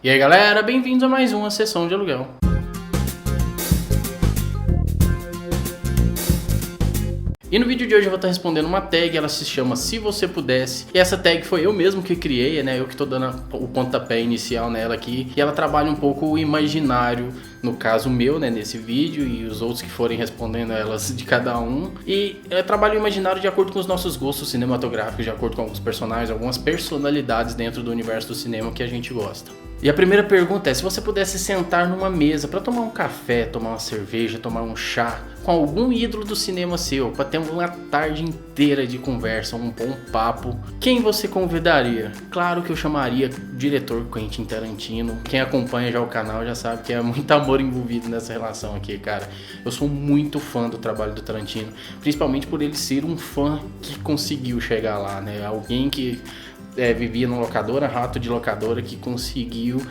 E aí galera, bem-vindos a mais uma sessão de aluguel. E no vídeo de hoje eu vou estar respondendo uma tag, ela se chama Se Você Pudesse. E essa tag foi eu mesmo que criei, né? Eu que tô dando o pontapé inicial nela aqui. E ela trabalha um pouco o imaginário, no caso meu, né? Nesse vídeo e os outros que forem respondendo elas de cada um. E trabalha o imaginário de acordo com os nossos gostos cinematográficos, de acordo com alguns personagens, algumas personalidades dentro do universo do cinema que a gente gosta. E a primeira pergunta é, se você pudesse sentar numa mesa para tomar um café, tomar uma cerveja, tomar um chá com algum ídolo do cinema seu, para ter uma tarde inteira de conversa, um bom papo, quem você convidaria? Claro que eu chamaria o diretor Quentin Tarantino. Quem acompanha já o canal já sabe que é muito amor envolvido nessa relação aqui, cara. Eu sou muito fã do trabalho do Tarantino, principalmente por ele ser um fã que conseguiu chegar lá, né? Alguém que vivia na locadora, rato de locadora, que conseguiu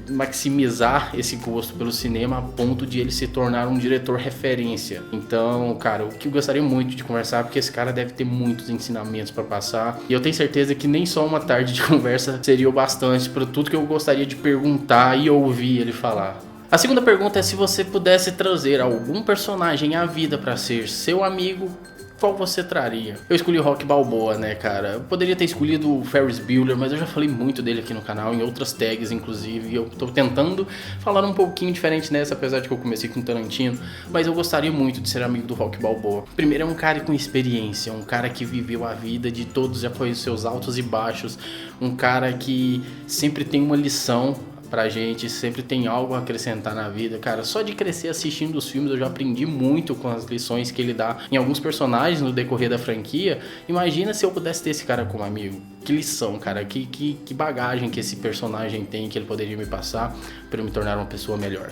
maximizar esse gosto pelo cinema a ponto de ele se tornar um diretor referência. Então, cara, o que eu gostaria muito de conversar, porque esse cara deve ter muitos ensinamentos para passar, e eu tenho certeza que nem só uma tarde de conversa seria o bastante para tudo que eu gostaria de perguntar e ouvir ele falar. A segunda pergunta é, se você pudesse trazer algum personagem à vida para ser seu amigo, qual você traria? Eu escolhi o Rocky Balboa, né, cara? Eu poderia ter escolhido o Ferris Bueller, mas eu já falei muito dele aqui no canal, em outras tags, inclusive. E eu tô tentando falar um pouquinho diferente nessa, apesar de que eu comecei com o Tarantino. Mas eu gostaria muito de ser amigo do Rocky Balboa. Primeiro, é um cara com experiência, um cara que viveu a vida de todos, já foi os seus altos e baixos. Um cara que sempre tem uma lição pra gente, sempre tem algo a acrescentar na vida, cara. Só de crescer assistindo os filmes eu já aprendi muito com as lições que ele dá em alguns personagens no decorrer da franquia. Imagina se eu pudesse ter esse cara como amigo. Que lição, cara, que bagagem que esse personagem tem, que ele poderia me passar para eu me tornar uma pessoa melhor.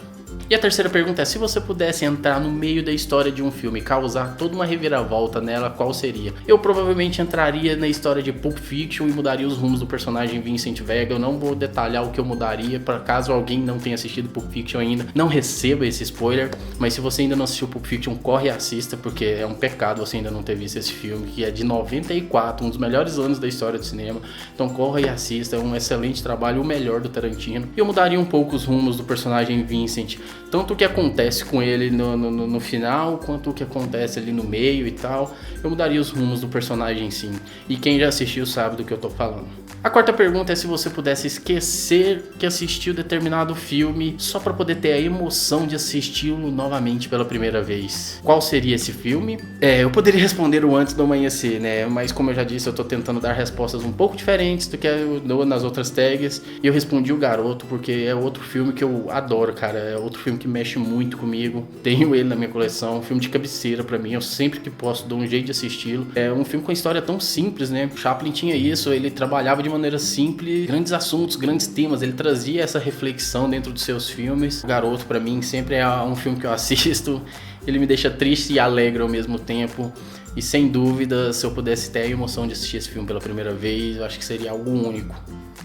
E a terceira pergunta é, se você pudesse entrar no meio da história de um filme e causar toda uma reviravolta nela, qual seria? Eu provavelmente entraria na história de Pulp Fiction e mudaria os rumos do personagem Vincent Vega. Eu não vou detalhar o que eu mudaria, para caso alguém não tenha assistido Pulp Fiction ainda, não receba esse spoiler. Mas se você ainda não assistiu Pulp Fiction, corre e assista, porque é um pecado você ainda não ter visto esse filme, que é de 94, um dos melhores anos da história do cinema. Então corre e assista, é um excelente trabalho, o melhor do Tarantino. E eu mudaria um pouco os rumos do personagem Vincent, tanto o que acontece com ele no final, quanto o que acontece ali no meio e tal. Eu mudaria os rumos do personagem, sim. E quem já assistiu sabe do que eu tô falando. A quarta pergunta é, se você pudesse esquecer que assistiu determinado filme só para poder ter a emoção de assisti-lo novamente pela primeira vez, qual seria esse filme? Eu poderia responder o Antes do Amanhecer, né? Mas como eu já disse, eu tô tentando dar respostas um pouco diferentes do que eu dou nas outras tags. E eu respondi O Garoto, porque é outro filme que eu adoro, cara. É outro filme que mexe muito comigo. Tenho ele na minha coleção, um filme de cabeceira pra mim. Eu sempre que posso dou um jeito de assisti-lo. É um filme com uma história tão simples, né? Chaplin tinha isso, ele trabalhava de maneira simples, grandes assuntos, grandes temas. Ele trazia essa reflexão dentro dos seus filmes. O Garoto, pra mim, sempre é um filme que eu assisto. Ele me deixa triste e alegre ao mesmo tempo. E sem dúvida, se eu pudesse ter a emoção de assistir esse filme pela primeira vez, eu acho que seria algo único.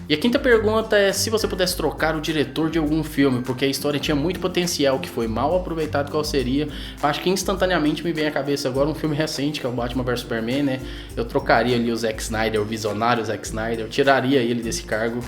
E a quinta pergunta é, se você pudesse trocar o diretor de algum filme, porque a história tinha muito potencial que foi mal aproveitado, qual seria? Eu acho que instantaneamente me vem à cabeça agora um filme recente, que é o Batman vs Superman, né? Eu trocaria ali o Zack Snyder, o visionário Zack Snyder, eu tiraria ele desse cargo,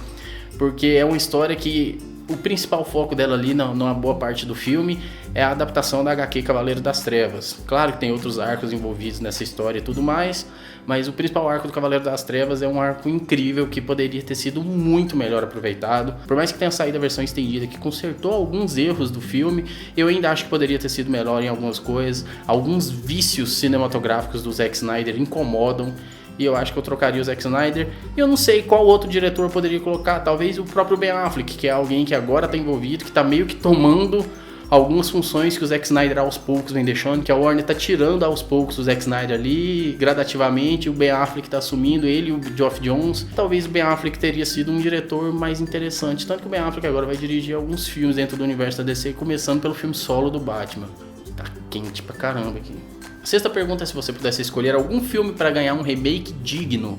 porque é uma história que o principal foco dela ali, numa boa parte do filme, é a adaptação da HQ Cavaleiro das Trevas. Claro que tem outros arcos envolvidos nessa história e tudo mais, mas o principal arco do Cavaleiro das Trevas é um arco incrível que poderia ter sido muito melhor aproveitado. Por mais que tenha saído a versão estendida que consertou alguns erros do filme, eu ainda acho que poderia ter sido melhor em algumas coisas. Alguns vícios cinematográficos do Zack Snyder incomodam, e eu acho que eu trocaria o Zack Snyder. E eu não sei qual outro diretor eu poderia colocar. Talvez o próprio Ben Affleck, que é alguém que agora está envolvido, que está meio que tomando algumas funções que o Zack Snyder aos poucos vem deixando, que a Warner tá tirando aos poucos o Zack Snyder ali, gradativamente, o Ben Affleck tá assumindo, ele e o Geoff Johns. Talvez o Ben Affleck teria sido um diretor mais interessante, tanto que o Ben Affleck agora vai dirigir alguns filmes dentro do universo da DC, começando pelo filme solo do Batman. Tá quente pra caramba aqui. A sexta pergunta é, se você pudesse escolher algum filme para ganhar um remake digno.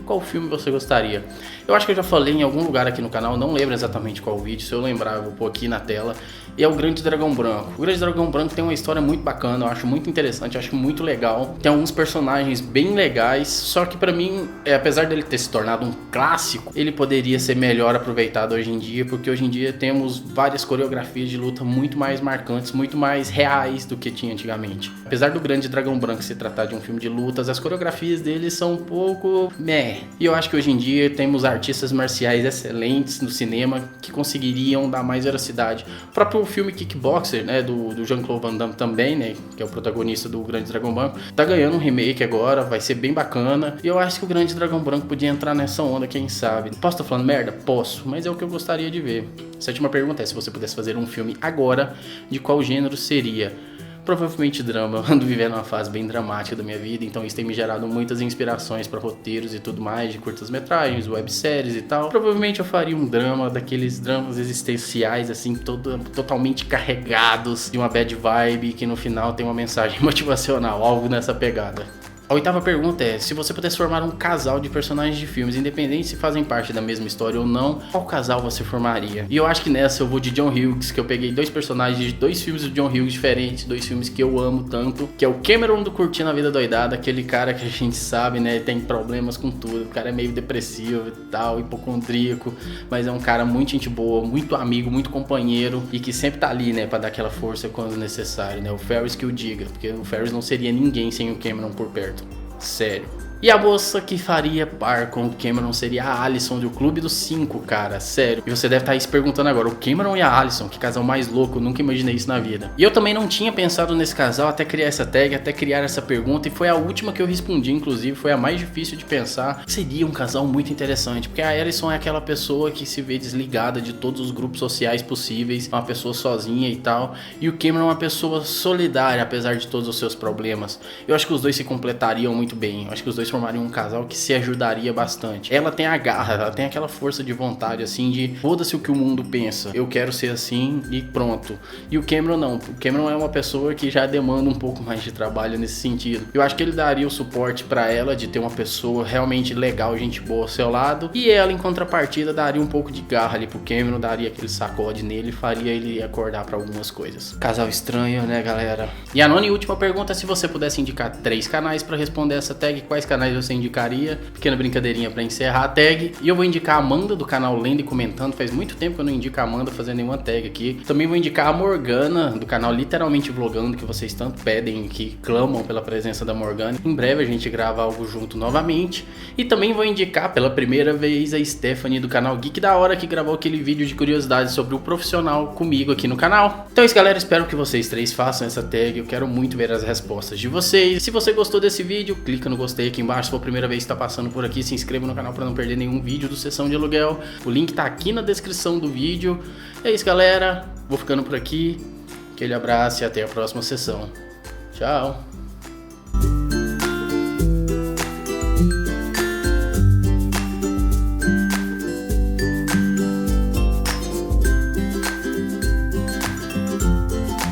qual filme você gostaria? Eu acho que eu já falei em algum lugar aqui no canal, não lembro exatamente qual vídeo, se eu lembrar eu vou pôr aqui na tela. E é o Grande Dragão Branco. O Grande Dragão Branco tem uma história muito bacana, eu acho muito interessante, eu acho muito legal. Tem alguns personagens bem legais, só que pra mim, apesar dele ter se tornado um clássico, ele poderia ser melhor aproveitado hoje em dia, porque hoje em dia temos várias coreografias de luta muito mais marcantes, muito mais reais do que tinha antigamente. Apesar do Grande Dragão Branco se tratar de um filme de lutas, as coreografias dele são um pouco meh. E eu acho que hoje em dia temos artistas marciais excelentes no cinema que conseguiriam dar mais veracidade. O próprio filme Kickboxer, né, do Jean-Claude Van Damme também, né, que é o protagonista do Grande Dragão Branco, tá ganhando um remake agora, vai ser bem bacana. E eu acho que o Grande Dragão Branco podia entrar nessa onda, quem sabe. Posso estar falando merda? Posso, mas é o que eu gostaria de ver. A sétima pergunta é, se você pudesse fazer um filme agora, de qual gênero seria? Provavelmente drama. Eu ando vivendo uma fase bem dramática da minha vida, então isso tem me gerado muitas inspirações para roteiros e tudo mais, de curtas-metragens, webséries e tal. Provavelmente eu faria um drama, daqueles dramas existenciais, assim, totalmente carregados de uma bad vibe, que no final tem uma mensagem motivacional, algo nessa pegada. A oitava pergunta é, se você pudesse formar um casal de personagens de filmes, independente se fazem parte da mesma história ou não, qual casal você formaria? E eu acho que nessa eu vou de John Hughes, que eu peguei dois personagens de dois filmes do John Hughes diferentes, dois filmes que eu amo tanto, que é o Cameron do Curtindo a Vida Doidada, aquele cara que a gente sabe, né, tem problemas com tudo, o cara é meio depressivo e tal, hipocondríaco, mas é um cara muito gente boa, muito amigo, muito companheiro e que sempre tá ali, né, pra dar aquela força quando necessário, né, o Ferris que o diga, porque o Ferris não seria ninguém sem o Cameron por perto. Sério. E a moça que faria par com o Cameron seria a Alison do Clube dos 5, cara, sério. E você deve estar aí se perguntando agora, o Cameron e a Alison, que casal mais louco, eu nunca imaginei isso na vida. E eu também não tinha pensado nesse casal até criar essa tag, até criar essa pergunta, e foi a última que eu respondi, inclusive, foi a mais difícil de pensar. Seria um casal muito interessante, porque a Alison é aquela pessoa que se vê desligada de todos os grupos sociais possíveis, uma pessoa sozinha e tal, e o Cameron é uma pessoa solidária, apesar de todos os seus problemas. Eu acho que os dois se completariam muito bem, eu acho que os dois formariam um casal que se ajudaria bastante. Ela tem a garra, ela tem aquela força de vontade, assim, de foda-se o que o mundo pensa, eu quero ser assim e pronto. E o Cameron não, o Cameron é uma pessoa que já demanda um pouco mais de trabalho nesse sentido. Eu acho que ele daria o suporte pra ela de ter uma pessoa realmente legal, gente boa ao seu lado, e ela em contrapartida daria um pouco de garra ali pro Cameron, daria aquele sacode nele e faria ele acordar pra algumas coisas. Casal estranho, né, galera? E a nona e última pergunta é, se você pudesse indicar 3 canais pra responder essa tag, quais canais você indicaria? Pequena brincadeirinha pra encerrar a tag. E eu vou indicar a Amanda do canal Lendo e Comentando. Faz muito tempo que eu não indico a Amanda fazendo nenhuma tag aqui. Também vou indicar a Morgana do canal Literalmente Vlogando, que vocês tanto pedem, que clamam pela presença da Morgana. Em breve a gente grava algo junto novamente. E também vou indicar pela primeira vez a Stephanie do canal Geek da Hora, que gravou aquele vídeo de curiosidades sobre o profissional comigo aqui no canal. Então é isso, galera, espero que vocês 3 façam essa tag. Eu quero muito ver as respostas de vocês. Se você gostou desse vídeo, clica no gostei aqui embaixo. Se for a primeira vez que está passando por aqui, se inscreva no canal para não perder nenhum vídeo do Sessão de Aluguel. O link tá aqui na descrição do vídeo. É isso, galera, vou ficando por aqui. Aquele abraço e até a próxima sessão. Tchau!